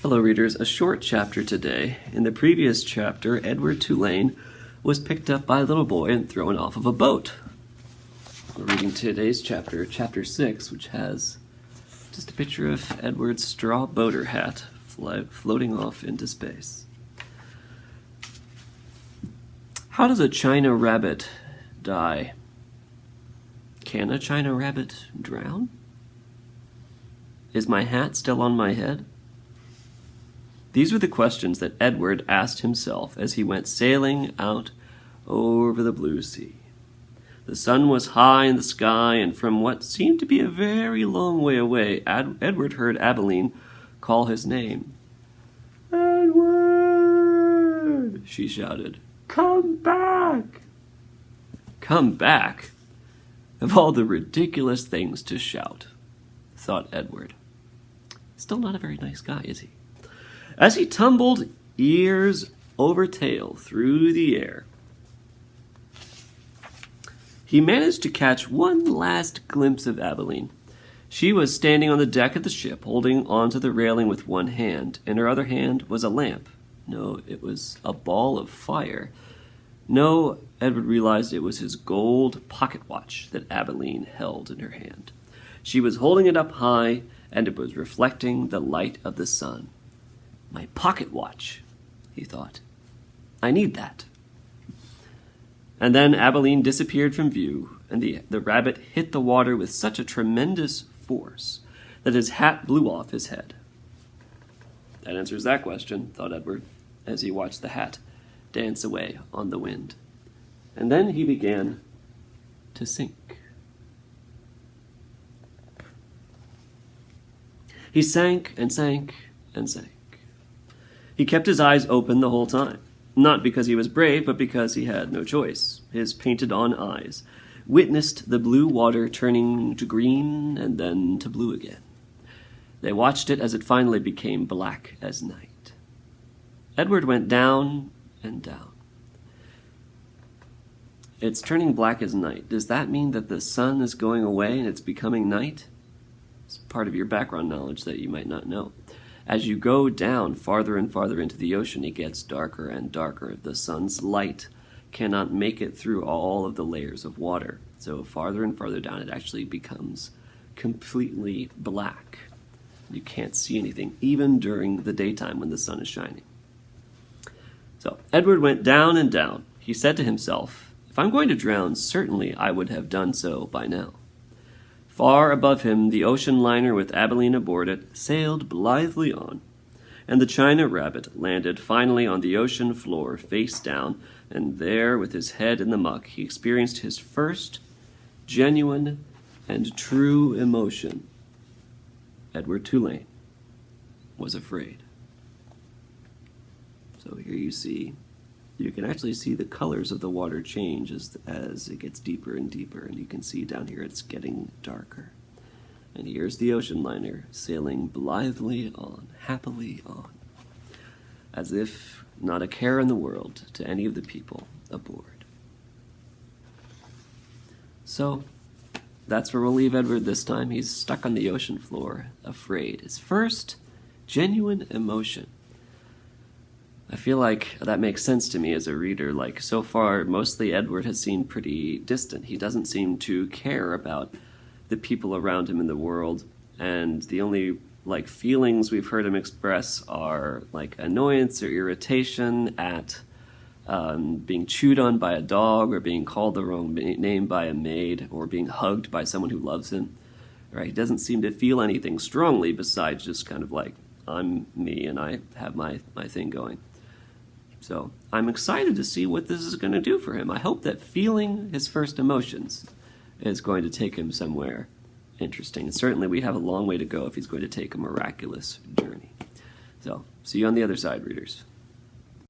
Hello readers, a short chapter today. In the previous chapter, Edward Tulane was picked up by a little boy and thrown off of a boat. We're reading today's chapter, chapter 6, which has just a picture of Edward's straw boater hat floating off into space. How does a China rabbit die? Can a China rabbit drown? Is my hat still on my head? These were the questions that Edward asked himself as he went sailing out over the blue sea. The sun was high in the sky, and from what seemed to be a very long way away, Edward heard Abilene call his name. "Edward!" she shouted. "Come back!" Come back? Of all the ridiculous things to shout, thought Edward. Still not a very nice guy, is he? As he tumbled ears over tail through the air, he managed to catch one last glimpse of Abilene. She was standing on the deck of the ship, holding onto the railing with one hand. In her other hand was a lamp. No, it was a ball of fire. No, Edward realized it was his gold pocket watch that Abilene held in her hand. She was holding it up high, and it was reflecting the light of the sun. My pocket watch, he thought. I need that. And then Abilene disappeared from view, and the rabbit hit the water with such a tremendous force that his hat blew off his head. That answers that question, thought Edward, as he watched the hat dance away on the wind. And then he began to sink. He sank and sank and sank. He kept his eyes open the whole time, not because he was brave, but because he had no choice. His painted-on eyes witnessed the blue water turning to green and then to blue again. They watched it as it finally became black as night. Edward went down and down. It's turning black as night. Does that mean that the sun is going away and it's becoming night? It's part of your background knowledge that you might not know. As you go down farther and farther into the ocean, it gets darker and darker. The sun's light cannot make it through all of the layers of water. So farther and farther down, it actually becomes completely black. You can't see anything, even during the daytime when the sun is shining. So Edward went down and down. He said to himself, if I'm going to drown, certainly I would have done so by now. Far above him, the ocean liner with Abilene aboard it sailed blithely on, and the China rabbit landed finally on the ocean floor face down, and there, with his head in the muck, he experienced his first genuine and true emotion. Edward Tulane was afraid. So here you can actually see the colors of the water change as it gets deeper and deeper, and you can see down here it's getting darker. And here's the ocean liner sailing blithely on, happily on, as if not a care in the world to any of the people aboard. So that's where we'll leave Edward this time. He's stuck on the ocean floor, afraid. His first genuine emotion. I feel like that makes sense to me as a reader. Like, so far, mostly Edward has seemed pretty distant. He doesn't seem to care about the people around him in the world, and the only, feelings we've heard him express are, annoyance or irritation at being chewed on by a dog, or being called the wrong name by a maid, or being hugged by someone who loves him. Right? He doesn't seem to feel anything strongly besides just kind of I'm me and I have my thing going. So I'm excited to see what this is going to do for him. I hope that feeling his first emotions is going to take him somewhere interesting. And certainly we have a long way to go if he's going to take a miraculous journey. So see you on the other side, readers.